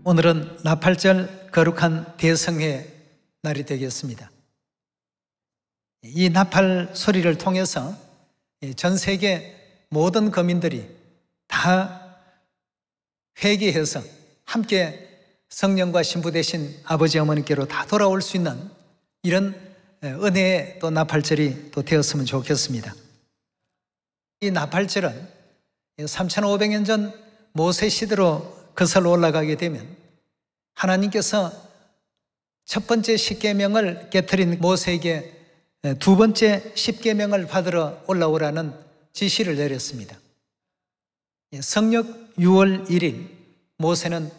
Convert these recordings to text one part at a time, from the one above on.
오늘은 나팔절 거룩한 대성회 날이 되겠습니다. 이 나팔 소리를 통해서 전 세계 모든 거민들이 다 회개해서 함께 성령과 신부 되신 아버지 어머니께로 다 돌아올 수 있는 이런 은혜의 또 나팔절이 또 되었으면 좋겠습니다. 이 나팔절은 3500년 전 모세 시대로 거슬러 올라가게 되면 하나님께서 첫 번째 십계명을 깨트린 모세에게 두 번째 십계명을 받으러 올라오라는 지시를 내렸습니다. 성력 6월 1일 모세는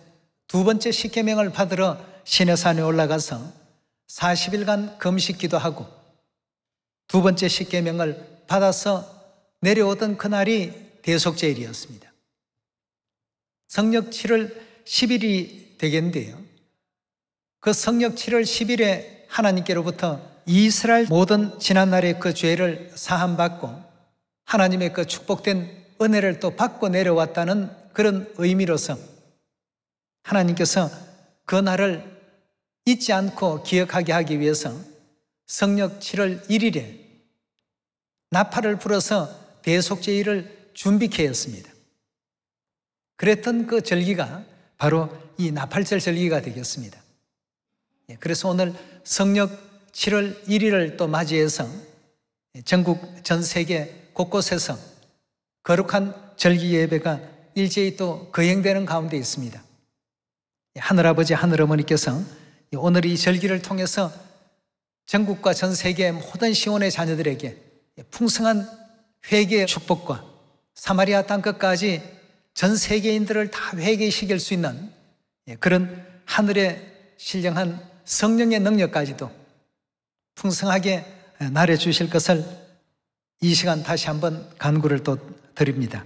두 번째 십계명을 받으러 시내산에 올라가서 40일간 금식 기도하고 두 번째 십계명을 받아서 내려오던 그날이 대속제일이었습니다. 성력 7월 10일이 되겠는데요, 그 성력 7월 10일에 하나님께로부터 이스라엘 모든 지난날의 그 죄를 사함받고 하나님의 그 축복된 은혜를 또 받고 내려왔다는 그런 의미로서 하나님께서 그 날을 잊지 않고 기억하게 하기 위해서 성력 7월 1일에 나팔을 불어서 대속제일을 준비케 했습니다. 그랬던 그 절기가 바로 이 나팔절 절기가 되겠습니다. 그래서 오늘 성력 7월 1일을 또 맞이해서 전국 전 세계 곳곳에서 거룩한 절기 예배가 일제히 또 거행되는 가운데 있습니다. 하늘아버지 하늘어머니께서 오늘 이 절기를 통해서 전국과 전 세계 모든 시온의 자녀들에게 풍성한 회개의 축복과 사마리아 땅끝까지 전 세계인들을 다 회개시킬 수 있는 그런 하늘의 신령한 성령의 능력까지도 풍성하게 나래 주실 것을 이 시간 다시 한번 간구를 또 드립니다.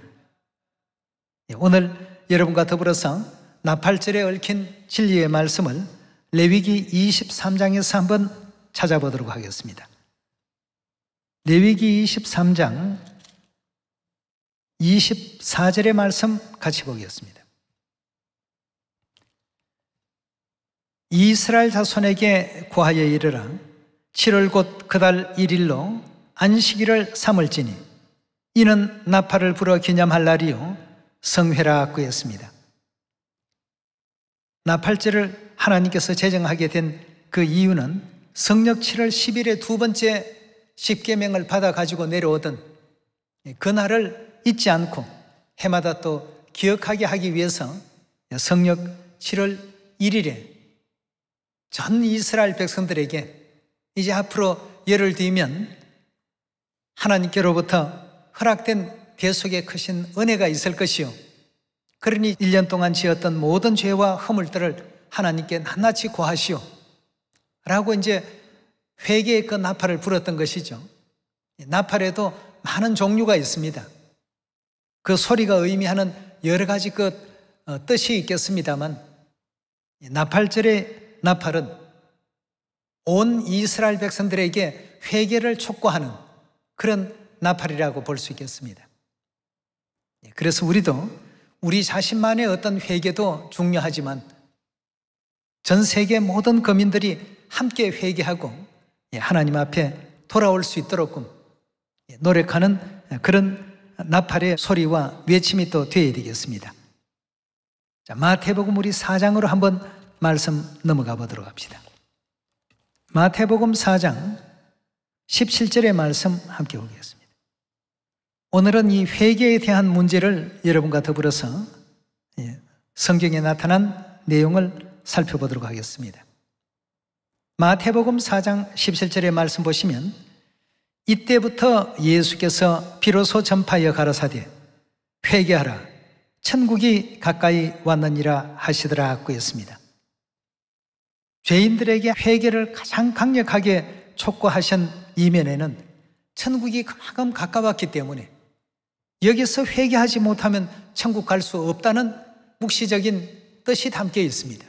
오늘 여러분과 더불어서 나팔절에 얽힌 진리의 말씀을 레위기 23장에서 한번 찾아보도록 하겠습니다. 레위기 23장 24절의 말씀 같이 보겠습니다. 이스라엘 자손에게 고하여 이르라. 7월 곧 그달 1일로 안식일을 삼을지니 이는 나팔을 불어 기념할 날이요 성회라 그였습니다. 나팔절을 하나님께서 제정하게 된 그 이유는 성력 7월 10일에 두 번째 십계명을 받아 가지고 내려오던 그 날을 잊지 않고 해마다 또 기억하게 하기 위해서 성력 7월 1일에 전 이스라엘 백성들에게 이제 앞으로 열흘 뒤면 하나님께로부터 허락된 대속의 크신 은혜가 있을 것이요, 그러니 1년 동안 지었던 모든 죄와 허물들을 하나님께 낱낱이 고하시오 라고 이제 회개의 그 나팔을 불었던 것이죠. 나팔에도 많은 종류가 있습니다. 그 소리가 의미하는 여러 가지 그 뜻이 있겠습니다만 나팔절의 나팔은 온 이스라엘 백성들에게 회개를 촉구하는 그런 나팔이라고 볼 수 있겠습니다. 그래서 우리도 우리 자신만의 어떤 회개도 중요하지만 전 세계 모든 거민들이 함께 회개하고 하나님 앞에 돌아올 수 있도록 노력하는 그런 나팔의 소리와 외침이 또 되어야 되겠습니다. 자, 마태복음 우리 4장으로 한번 말씀 넘어가 보도록 합시다. 마태복음 4장 17절의 말씀 함께 보겠습니다. 오늘은 이 회개에 대한 문제를 여러분과 더불어서 성경에 나타난 내용을 살펴보도록 하겠습니다. 마태복음 4장 17절의 말씀 보시면 이때부터 예수께서 비로소 전파하여 가라사대 회개하라 천국이 가까이 왔느니라 하시더라 그랬습니다. 죄인들에게 회개를 가장 강력하게 촉구하신 이면에는 천국이 그만큼 가까웠기 때문에 여기서 회개하지 못하면 천국 갈 수 없다는 묵시적인 뜻이 담겨 있습니다.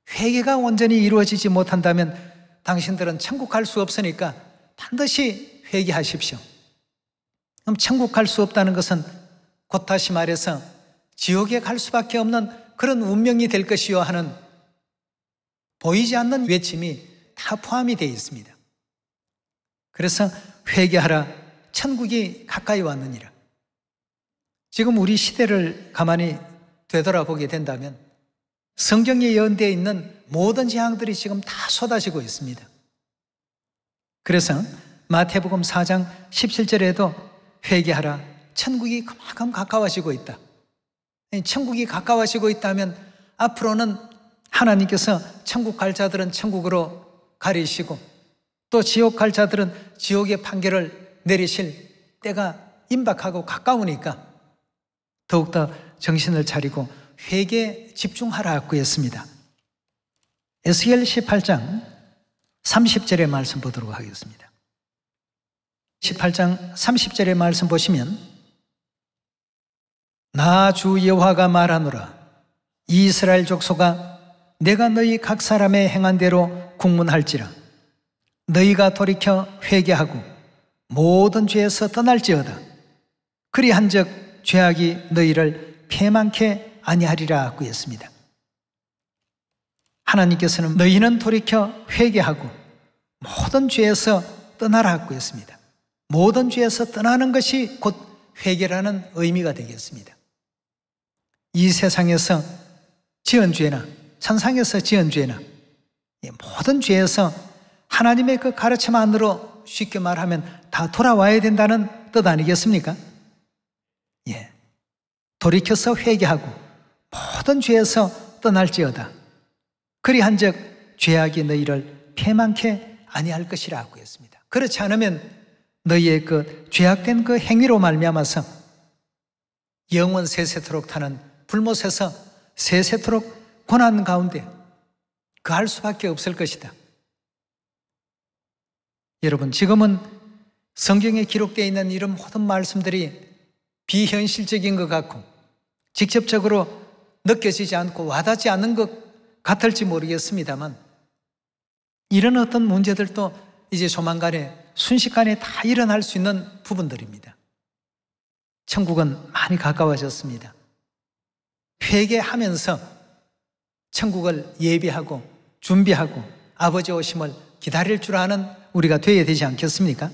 회개가 온전히 이루어지지 못한다면 당신들은 천국 갈 수 없으니까 반드시 회개하십시오. 그럼 천국 갈 수 없다는 것은 곧 다시 말해서 지옥에 갈 수밖에 없는 그런 운명이 될 것이요 하는 보이지 않는 외침이 다 포함이 되어 있습니다. 그래서 회개하라, 천국이 가까이 왔느니라. 지금 우리 시대를 가만히 되돌아보게 된다면 성경에 예언되어 있는 모든 재앙들이 지금 다 쏟아지고 있습니다. 그래서 마태복음 4장 17절에도 회개하라, 천국이 그만큼 가까워지고 있다. 천국이 가까워지고 있다면 앞으로는 하나님께서 천국 갈 자들은 천국으로 가리시고 또 지옥 갈 자들은 지옥의 판결을 내리실 때가 임박하고 가까우니까 더욱더 정신을 차리고 회개에 집중하라고 했습니다. 에스겔 18장 30절의 말씀 보도록 하겠습니다. 18장 30절의 말씀 보시면 나 주 여호와가 말하노라 이스라엘 족속아 내가 너희 각 사람의 행한 대로 국문할지라 너희가 돌이켜 회개하고 모든 죄에서 떠날지어다 그리한즉 죄악이 너희를 패망케 아니하리라 하고 했습니다. 하나님께서는 너희는 돌이켜 회개하고 모든 죄에서 떠나라 하고 했습니다. 모든 죄에서 떠나는 것이 곧 회개라는 의미가 되겠습니다. 이 세상에서 지은 죄나 천상에서 지은 죄나 모든 죄에서 하나님의 그 가르침 안으로 쉽게 말하면 다 돌아와야 된다는 뜻 아니겠습니까? 예. 돌이켜서 회개하고 모든 죄에서 떠날지어다 그리한즉 죄악이 너희를 패망케 아니할 것이라고 했습니다. 그렇지 않으면 너희의 그 죄악된 그 행위로 말미암아서 영원 세세토록 타는 불못에서 세세토록 고난 가운데 거할 수밖에 없을 것이다. 여러분, 지금은 성경에 기록되어 있는 이런 모든 말씀들이 비현실적인 것 같고 직접적으로 느껴지지 않고 와닿지 않는 것 같을지 모르겠습니다만 이런 어떤 문제들도 이제 조만간에 순식간에 다 일어날 수 있는 부분들입니다. 천국은 많이 가까워졌습니다. 회개하면서 천국을 예비하고 준비하고 아버지 오심을 기다릴 줄 아는 우리가 되어야 되지 않겠습니까?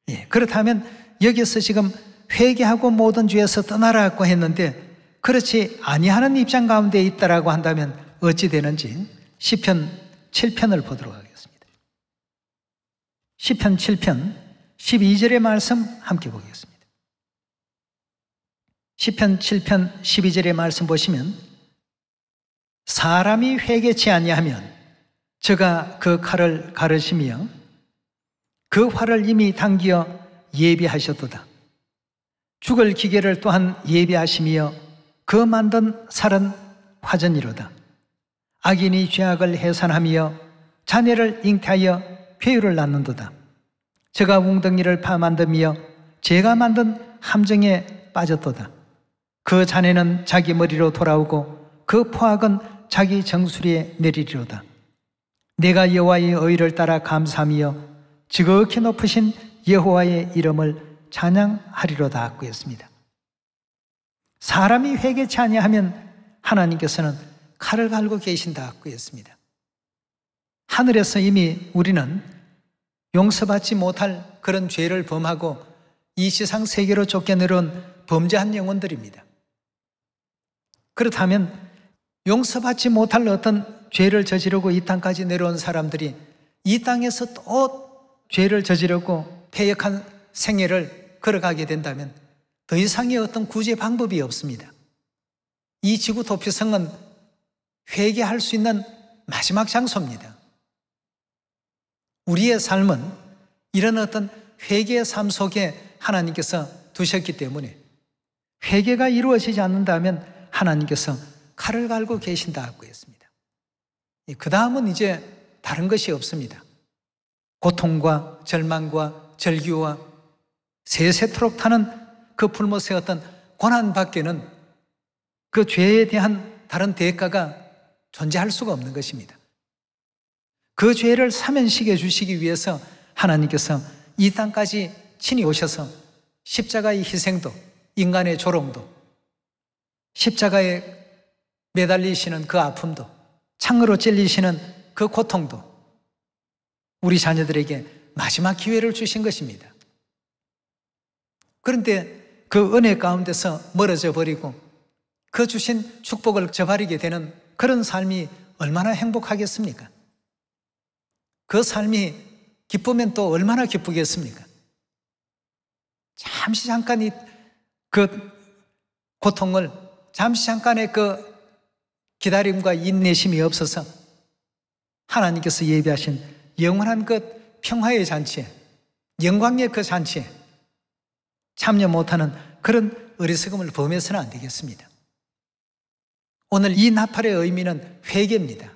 예, 그렇다면 여기서 지금 회개하고 모든 죄에서 떠나라고 했는데 그렇지 아니하는 입장 가운데 있다라고 한다면 어찌 되는지 시편 7편을 보도록 하겠습니다. 시편 7편 12절의 말씀 함께 보겠습니다. 시편 7편 12절의 말씀 보시면 사람이 회개치 아니하면 저가 그 칼을 가르시며 그 활을 이미 당기어 예비하셨도다. 죽을 기계를 또한 예비하시며 그 만든 살은 화전이로다. 악인이 죄악을 해산하며 자녀를 잉태하여 괴유를 낳는도다. 저가 웅덩이를 파만들며 제가 만든 함정에 빠졌도다. 그 자네는 자기 머리로 돌아오고 그 포악은 자기 정수리에 내리리로다. 내가 여호와의 의를 따라 감사하며 지극히 높으신 여호와의 이름을 찬양하리로다 하고 했습니다. 사람이 회개치 아니하면 하나님께서는 칼을 갈고 계신다 하고 했습니다. 하늘에서 이미 우리는 용서받지 못할 그런 죄를 범하고 이 세상 세계로 쫓겨내려온 범죄한 영혼들입니다. 그렇다면 용서받지 못할 어떤 죄를 저지르고 이 땅까지 내려온 사람들이 이 땅에서 또 죄를 저지르고 패역한 생애를 걸어가게 된다면 더 이상의 어떤 구제 방법이 없습니다. 이 지구 도피성은 회개할 수 있는 마지막 장소입니다. 우리의 삶은 이런 어떤 회개의 삶 속에 하나님께서 두셨기 때문에 회개가 이루어지지 않는다면 하나님께서 칼을 갈고 계신다고 했습니다. 그 다음은 이제 다른 것이 없습니다. 고통과 절망과 절규와 세세토록 타는 그 불못의 어떤 고난밖에는 그 죄에 대한 다른 대가가 존재할 수가 없는 것입니다. 그 죄를 사면시켜 주시기 위해서 하나님께서 이 땅까지 친히 오셔서 십자가의 희생도 인간의 조롱도 십자가의 매달리시는 그 아픔도, 창으로 찔리시는 그 고통도 우리 자녀들에게 마지막 기회를 주신 것입니다. 그런데 그 은혜 가운데서 멀어져 버리고 그 주신 축복을 저버리게 되는 그런 삶이 얼마나 행복하겠습니까? 그 삶이 기쁘면 또 얼마나 기쁘겠습니까? 잠시 잠깐 그 고통을, 잠시 잠깐의 그 기다림과 인내심이 없어서 하나님께서 예비하신 영원한 그 평화의 잔치에, 영광의 그 잔치에 참여 못하는 그런 어리석음을 범해서는 안 되겠습니다. 오늘 이 나팔의 의미는 회개입니다.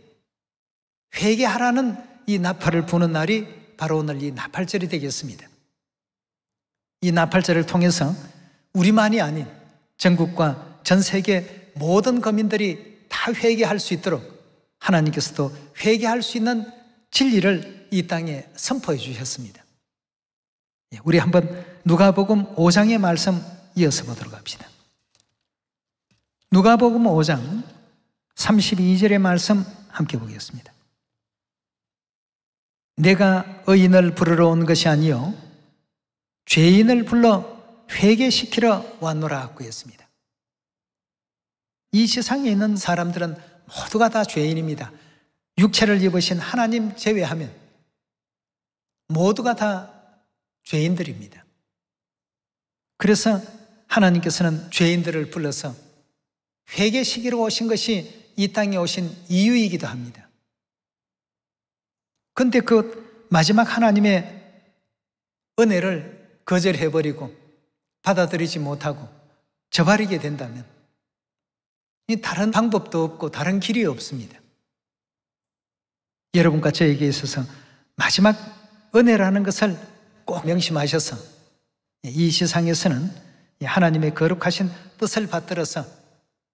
회개하라는 이 나팔을 부는 날이 바로 오늘 이 나팔절이 되겠습니다. 이 나팔절을 통해서 우리만이 아닌 전국과 전 세계 모든 거민들이 다 회개할 수 있도록 하나님께서도 회개할 수 있는 진리를 이 땅에 선포해 주셨습니다. 우리 한번 누가복음 5장의 말씀 이어서 보도록 합시다. 누가복음 5장 32절의 말씀 함께 보겠습니다. 내가 의인을 부르러 온 것이 아니요 죄인을 불러 회개시키러 왔노라 하고 했습니다. 이 세상에 있는 사람들은 모두가 다 죄인입니다. 육체를 입으신 하나님 제외하면 모두가 다 죄인들입니다. 그래서 하나님께서는 죄인들을 불러서 회개시키러 오신 것이 이 땅에 오신 이유이기도 합니다. 그런데 그 마지막 하나님의 은혜를 거절해버리고 받아들이지 못하고 저버리게 된다면 다른 방법도 없고 다른 길이 없습니다. 여러분과 저에게 있어서 마지막 은혜라는 것을 꼭 명심하셔서 이 세상에서는 하나님의 거룩하신 뜻을 받들어서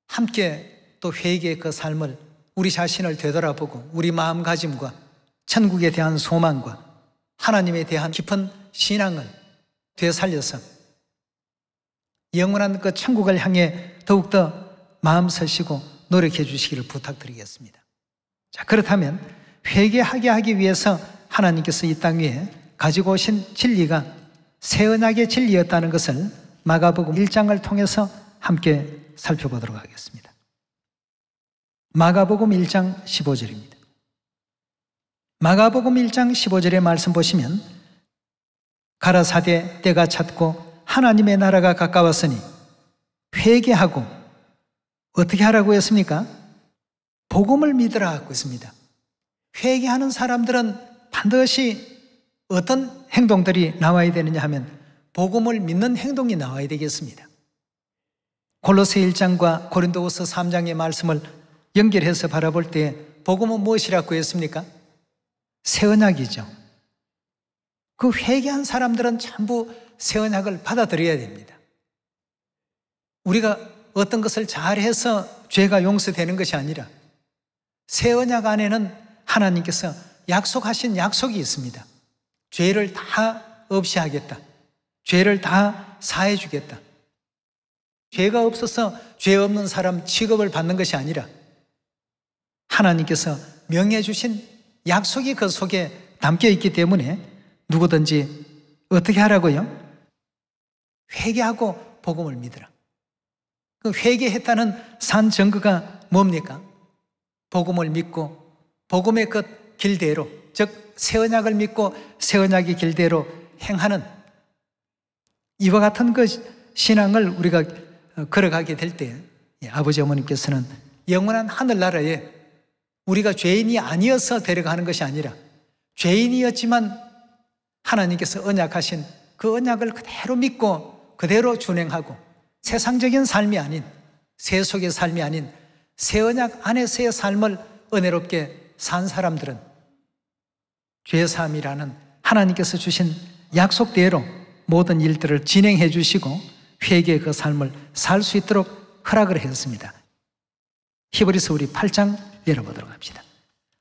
함께 또 회개의 그 삶을, 우리 자신을 되돌아보고 우리 마음가짐과 천국에 대한 소망과 하나님에 대한 깊은 신앙을 되살려서 영원한 그 천국을 향해 더욱더 마음 서시고 노력해 주시기를 부탁드리겠습니다. 자, 그렇다면 회개하게 하기 위해서 하나님께서 이 땅 위에 가지고 오신 진리가 새 언약의 진리였다는 것을 마가복음 1장을 통해서 함께 살펴보도록 하겠습니다. 마가복음 1장 15절입니다. 마가복음 1장 15절의 말씀 보시면 가라사대 때가 찼고 하나님의 나라가 가까웠으니 회개하고 어떻게 하라고 했습니까? 복음을 믿으라 하고 있습니다. 회개하는 사람들은 반드시 어떤 행동들이 나와야 되느냐 하면 복음을 믿는 행동이 나와야 되겠습니다. 골로새 1장과 고린도후서 3장의 말씀을 연결해서 바라볼 때 복음은 무엇이라고 했습니까? 새 언약이죠. 그 회개한 사람들은 전부 새 언약을 받아들여야 됩니다. 우리가 어떤 것을 잘해서 죄가 용서되는 것이 아니라 새 언약 안에는 하나님께서 약속하신 약속이 있습니다. 죄를 다 없이 하겠다. 죄를 다 사해 주겠다. 죄가 없어서 죄 없는 사람 취급을 받는 것이 아니라 하나님께서 명해 주신 약속이 그 속에 담겨 있기 때문에 누구든지 어떻게 하라고요? 회개하고 복음을 믿으라. 그 회개했다는 산 증거가 뭡니까? 복음을 믿고 복음의 그 길대로, 즉 새 언약을 믿고 새 언약의 길대로 행하는 이와 같은 그 신앙을 우리가 걸어가게 될 때 아버지 어머님께서는 영원한 하늘나라에 우리가 죄인이 아니어서 데려가는 것이 아니라 죄인이었지만 하나님께서 언약하신 그 언약을 그대로 믿고 그대로 준행하고 세상적인 삶이 아닌, 세속의 삶이 아닌 새 언약 안에서의 삶을 은혜롭게 산 사람들은 죄사함이라는 하나님께서 주신 약속대로 모든 일들을 진행해 주시고 회개의 그 삶을 살 수 있도록 허락을 했습니다. 히브리서 우리 8장 열어보도록 합시다.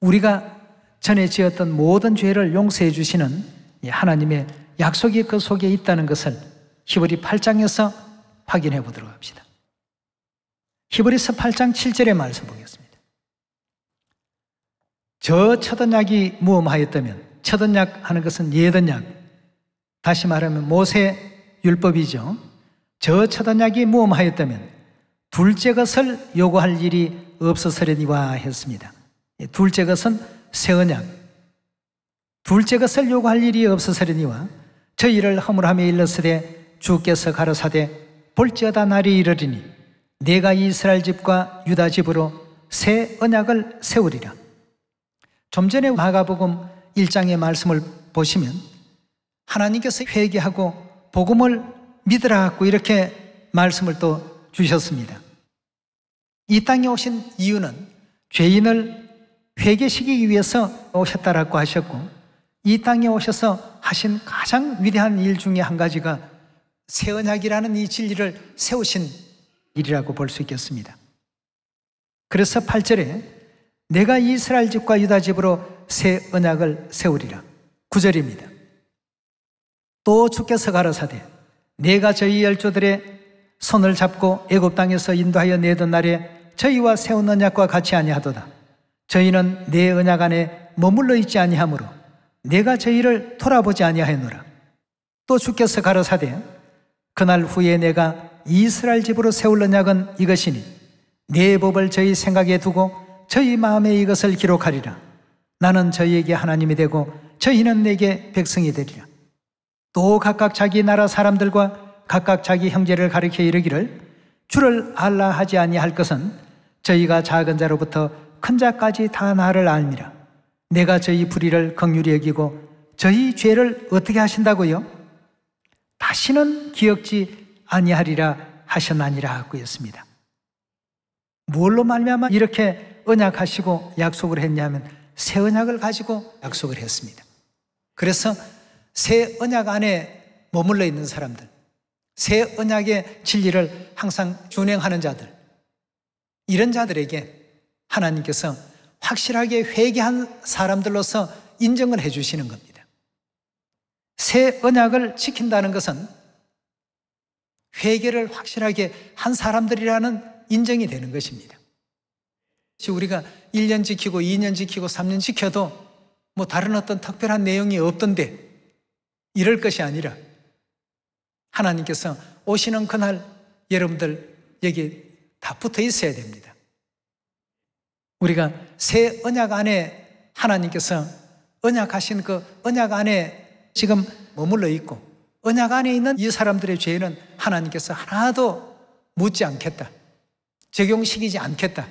우리가 전에 지었던 모든 죄를 용서해 주시는 하나님의 약속이 그 속에 있다는 것을 히브리 8장에서 확인해 보도록 합시다. 히브리서 8장 7절의 말씀 보겠습니다. 저 첫 언약이 무엄하였다면, 첫 언약 하는 것은 옛 언약, 다시 말하면 모세 율법이죠. 저 첫 언약이 무엄하였다면 둘째 것을 요구할 일이 없었으려니와 했습니다. 둘째 것은 새 언약, 둘째 것을 요구할 일이 없었으려니와 저희를 허물하며 일렀으되 주께서 가라사대 볼지어다 날이 이르리니 내가 이스라엘 집과 유다 집으로 새 언약을 세우리라. 좀 전에 마가복음 1장의 말씀을 보시면 하나님께서 회개하고 복음을 믿으라고 이렇게 말씀을 또 주셨습니다. 이 땅에 오신 이유는 죄인을 회개시키기 위해서 오셨다라고 하셨고, 이 땅에 오셔서 하신 가장 위대한 일 중에 한 가지가 새 언약이라는 이 진리를 세우신 일이라고 볼 수 있겠습니다. 그래서 8절에 내가 이스라엘 집과 유다 집으로 새 언약을 세우리라. 9절입니다. 또 주께서 가라사대 내가 저희 열조들의 손을 잡고 애굽 땅에서 인도하여 내던 날에 저희와 세운 언약과 같이 아니하도다. 저희는 내 언약 안에 머물러 있지 아니하므로 내가 저희를 돌아보지 아니하였노라. 또 주께서 가라사대 그날 후에 내가 이스라엘 집으로 세울 언약은 이것이니 내 법을 저희 생각에 두고 저희 마음에 이것을 기록하리라. 나는 저희에게 하나님이 되고 저희는 내게 백성이 되리라. 또 각각 자기 나라 사람들과 각각 자기 형제를 가리켜 이르기를 주를 알라 하지 아니할 것은 저희가 작은 자로부터 큰 자까지 다 나를 알미라. 내가 저희 불의를 긍휼히 여기고 저희 죄를 어떻게 하신다고요? 다시는 기억지 아니하리라 하셨나니라 하고 했습니다. 뭘로 말미암아 이렇게 언약하시고 약속을 했냐면 새 언약을 가지고 약속을 했습니다. 그래서 새 언약 안에 머물러 있는 사람들, 새 언약의 진리를 항상 준행하는 자들, 이런 자들에게 하나님께서 확실하게 회개한 사람들로서 인정을 해주시는 겁니다. 새 언약을 지킨다는 것은 회개를 확실하게 한 사람들이라는 인정이 되는 것입니다. 우리가 1년 지키고 2년 지키고 3년 지켜도 뭐 다른 어떤 특별한 내용이 없던데 이럴 것이 아니라 하나님께서 오시는 그날 여러분들 여기 다 붙어 있어야 됩니다. 우리가 새 언약 안에 하나님께서 언약하신 그 언약 안에 지금 머물러 있고 언약 안에 있는 이 사람들의 죄는 하나님께서 하나도 묻지 않겠다, 적용시키지 않겠다,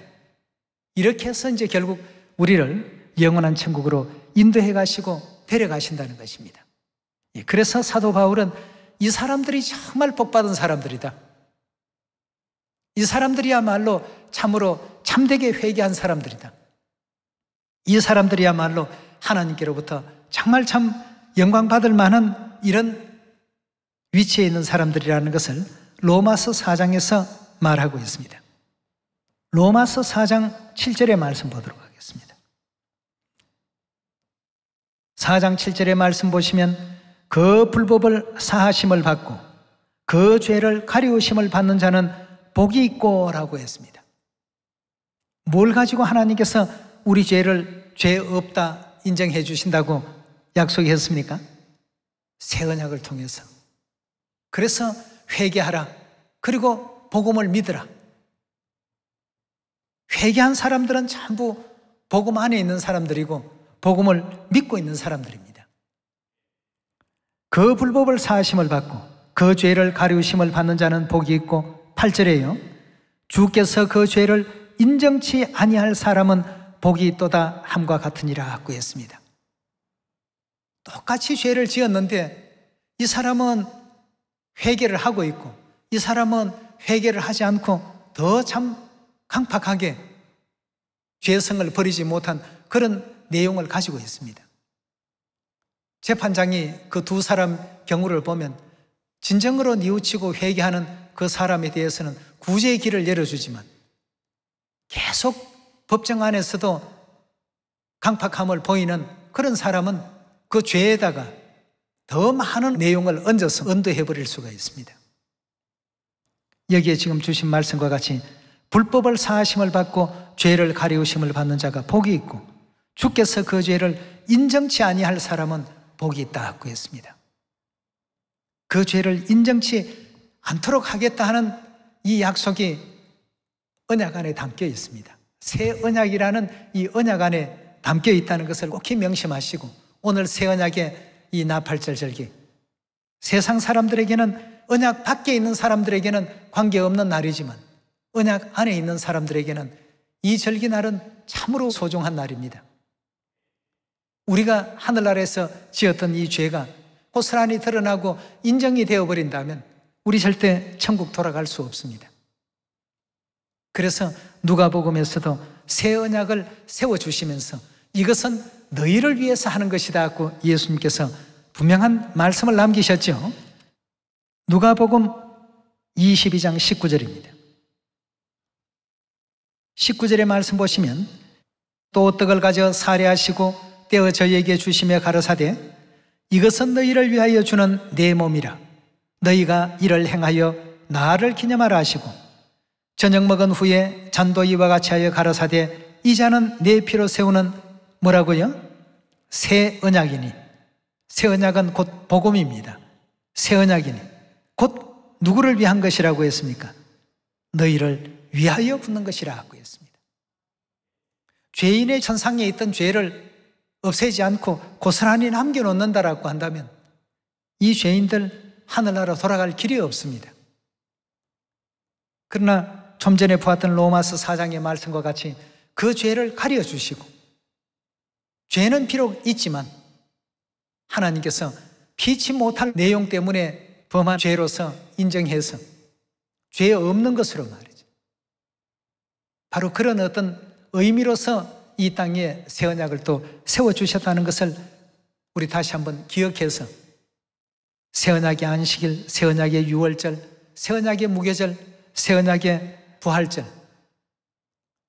이렇게 해서 이제 결국 우리를 영원한 천국으로 인도해 가시고 데려가신다는 것입니다. 그래서 사도 바울은 이 사람들이 정말 복받은 사람들이다, 이 사람들이야말로 참으로 참되게 회개한 사람들이다, 이 사람들이야말로 하나님께로부터 정말 참 영광받을 만한 이런 위치에 있는 사람들이라는 것을 로마서 4장에서 말하고 있습니다. 로마서 4장 7절의 말씀 보도록 하겠습니다. 4장 7절의 말씀 보시면 그 불법을 사하심을 받고 그 죄를 가리우심을 받는 자는 복이 있고 라고 했습니다. 뭘 가지고 하나님께서 우리 죄를 죄 없다 인정해 주신다고 약속했습니까? 새 언약을 통해서. 그래서 회개하라, 그리고 복음을 믿으라. 회개한 사람들은 전부 복음 안에 있는 사람들이고 복음을 믿고 있는 사람들입니다. 그 불법을 사하심을 받고 그 죄를 가리우심을 받는 자는 복이 있고, 8절에요 주께서 그 죄를 인정치 아니할 사람은 복이 있도다 함과 같으니라 하고 했습니다. 똑같이 죄를 지었는데 이 사람은 회개를 하고 있고 이 사람은 회개를 하지 않고 더 참 강팍하게 죄성을 버리지 못한 그런 내용을 가지고 있습니다. 재판장이 그 두 사람 경우를 보면 진정으로 뉘우치고 회개하는 그 사람에 대해서는 구제의 길을 열어주지만 계속 법정 안에서도 강팍함을 보이는 그런 사람은 그 죄에다가 더 많은 내용을 얹어서 언도해버릴 수가 있습니다. 여기에 지금 주신 말씀과 같이 불법을 사하심을 받고 죄를 가리우심을 받는 자가 복이 있고 주께서 그 죄를 인정치 아니할 사람은 복이 있다고 했습니다. 그 죄를 인정치 않도록 하겠다 하는 이 약속이 언약 안에 담겨 있습니다. 새 언약이라는 이 언약 안에 담겨 있다는 것을 꼭 명심하시고, 오늘 새 언약의 이 나팔절 절기, 세상 사람들에게는, 언약 밖에 있는 사람들에게는 관계없는 날이지만 언약 안에 있는 사람들에게는 이 절기날은 참으로 소중한 날입니다. 우리가 하늘나라에서 지었던 이 죄가 고스란히 드러나고 인정이 되어버린다면 우리 절대 천국 돌아갈 수 없습니다. 그래서 누가복음에서도 새 언약을 세워주시면서 이것은 너희를 위해서 하는 것이다 하고 예수님께서 분명한 말씀을 남기셨죠. 누가복음 22장 19절입니다. 19절의 말씀 보시면, 또 떡을 가져 사례하시고 떼어 저희에게 주시며 가라사대 이것은 너희를 위하여 주는 내 몸이라 너희가 이를 행하여 나를 기념하라 하시고, 저녁 먹은 후에 잔도 이와 같이 하여 가라사대 이 잔은 내 피로 세우는 뭐라고요? 새 언약이니. 새 언약은 곧 복음입니다. 새 언약이니 곧 누구를 위한 것이라고 했습니까? 너희를 위하여 붓는 것이라고 했습니다. 죄인의 천상에 있던 죄를 없애지 않고 고스란히 남겨놓는다라고 한다면 이 죄인들 하늘나라 돌아갈 길이 없습니다. 그러나 좀 전에 보았던 로마서 4장의 말씀과 같이 그 죄를 가려주시고, 죄는 비록 있지만 하나님께서 피치 못할 내용 때문에 범한 죄로서 인정해서 죄 없는 것으로 말이죠. 바로 그런 어떤 의미로서 이 땅에 새 언약을 또 세워주셨다는 것을 우리 다시 한번 기억해서 새 언약의 안식일, 새 언약의 유월절, 새 언약의 무교절, 새 언약의 부활절,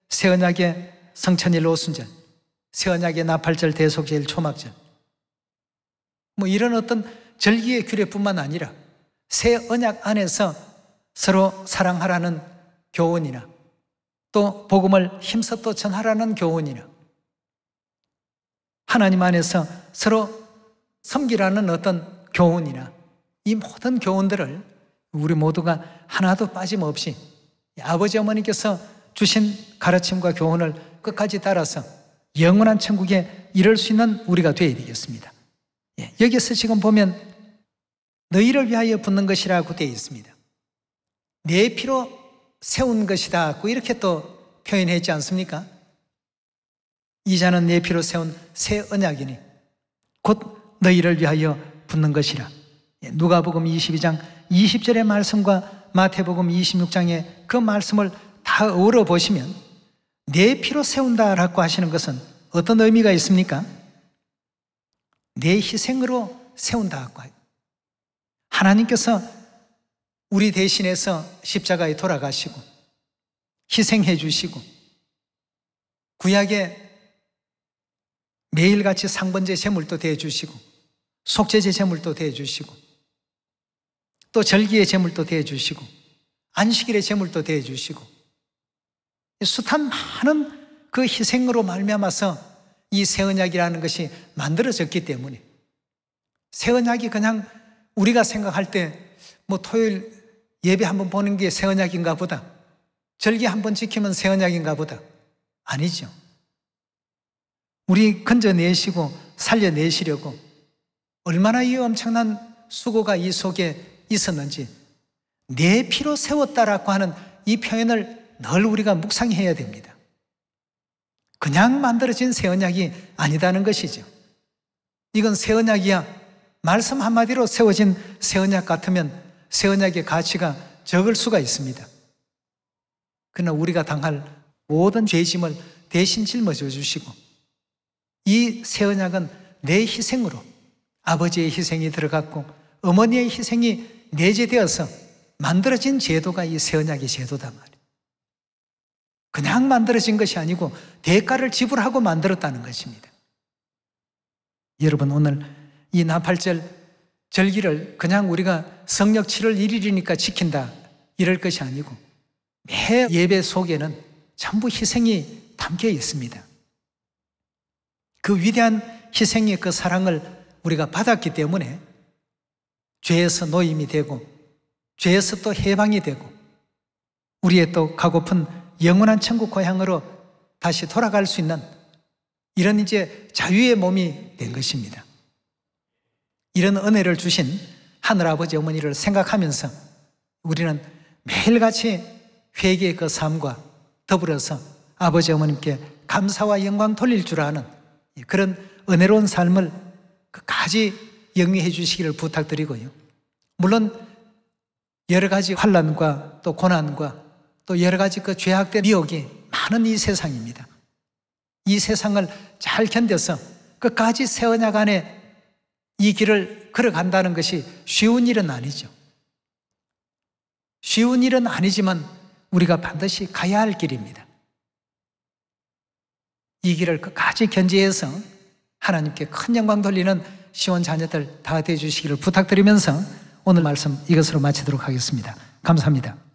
새 언약의 성천일 오순절, 새 언약의 나팔절, 대속제일, 초막절, 뭐 이런 어떤 절기의 규례뿐만 아니라 새 언약 안에서 서로 사랑하라는 교훈이나 또 복음을 힘써 또 전하라는 교훈이나 하나님 안에서 서로 섬기라는 어떤 교훈이나 이 모든 교훈들을 우리 모두가 하나도 빠짐없이 아버지 어머니께서 주신 가르침과 교훈을 끝까지 따라서 영원한 천국에 이를 수 있는 우리가 되어야 되겠습니다. 여기서 지금 보면 너희를 위하여 붓는 것이라고 되어 있습니다. 내 피로 세운 것이다 이렇게 또 표현했지 않습니까? 이 잔은 내 피로 세운 새 언약이니 곧 너희를 위하여 붓는 것이라. 누가복음 22장 20절의 말씀과 마태복음 26장의 그 말씀을 다 어우러 보시면 내 피로 세운다라고 하시는 것은 어떤 의미가 있습니까? 내 희생으로 세운다고 해요. 하나님께서 우리 대신해서 십자가에 돌아가시고 희생해 주시고 구약에 매일같이 상번제 제물도 대주시고 속죄제 제물도 대주시고 또 절기의 제물도 대주시고 안식일의 제물도 대주시고 숱한 많은 그 희생으로 말미암아서 이 새 언약이라는 것이 만들어졌기 때문에 새 언약이 그냥 우리가 생각할 때 뭐 토요일 예배 한번 보는 게 새 언약인가 보다, 절기 한번 지키면 새 언약인가 보다, 아니죠. 우리 건져내시고 살려내시려고 얼마나 이 엄청난 수고가 이 속에 있었는지 내 피로 세웠다라고 하는 이 표현을 늘 우리가 묵상해야 됩니다. 그냥 만들어진 새 언약이 아니다는 것이죠. 이건 새 언약이야. 말씀 한마디로 세워진 새 언약 같으면 새 언약의 가치가 적을 수가 있습니다. 그러나 우리가 당할 모든 죄짐을 대신 짊어져 주시고 이 새 언약은 내 희생으로, 아버지의 희생이 들어갔고 어머니의 희생이 내재되어서 만들어진 제도가 이 새 언약의 제도다 말이에요. 그냥 만들어진 것이 아니고 대가를 지불하고 만들었다는 것입니다. 여러분, 오늘 이 나팔절 절기를 그냥 우리가 성령 7월 1일이니까 지킨다 이럴 것이 아니고 매 예배 속에는 전부 희생이 담겨 있습니다. 그 위대한 희생의 그 사랑을 우리가 받았기 때문에 죄에서 노임이 되고 죄에서 또 해방이 되고 우리의 또 가고픈 영원한 천국 고향으로 다시 돌아갈 수 있는 이런 이제 자유의 몸이 된 것입니다. 이런 은혜를 주신 하늘아버지 어머니를 생각하면서 우리는 매일같이 회개의 그 삶과 더불어서 아버지 어머님께 감사와 영광 돌릴 줄 아는 그런 은혜로운 삶을 끝까지 영위해 주시기를 부탁드리고요. 물론 여러 가지 환난과 또 고난과 또 여러 가지 그 죄악된 미혹이 많은 이 세상입니다. 이 세상을 잘 견뎌서 끝까지 새 언약 안에 이 길을 걸어간다는 것이 쉬운 일은 아니죠. 쉬운 일은 아니지만 우리가 반드시 가야 할 길입니다. 이 길을 끝까지 견지해서 하나님께 큰 영광 돌리는 시온 자녀들 다 되어주시기를 부탁드리면서 오늘 말씀 이것으로 마치도록 하겠습니다. 감사합니다.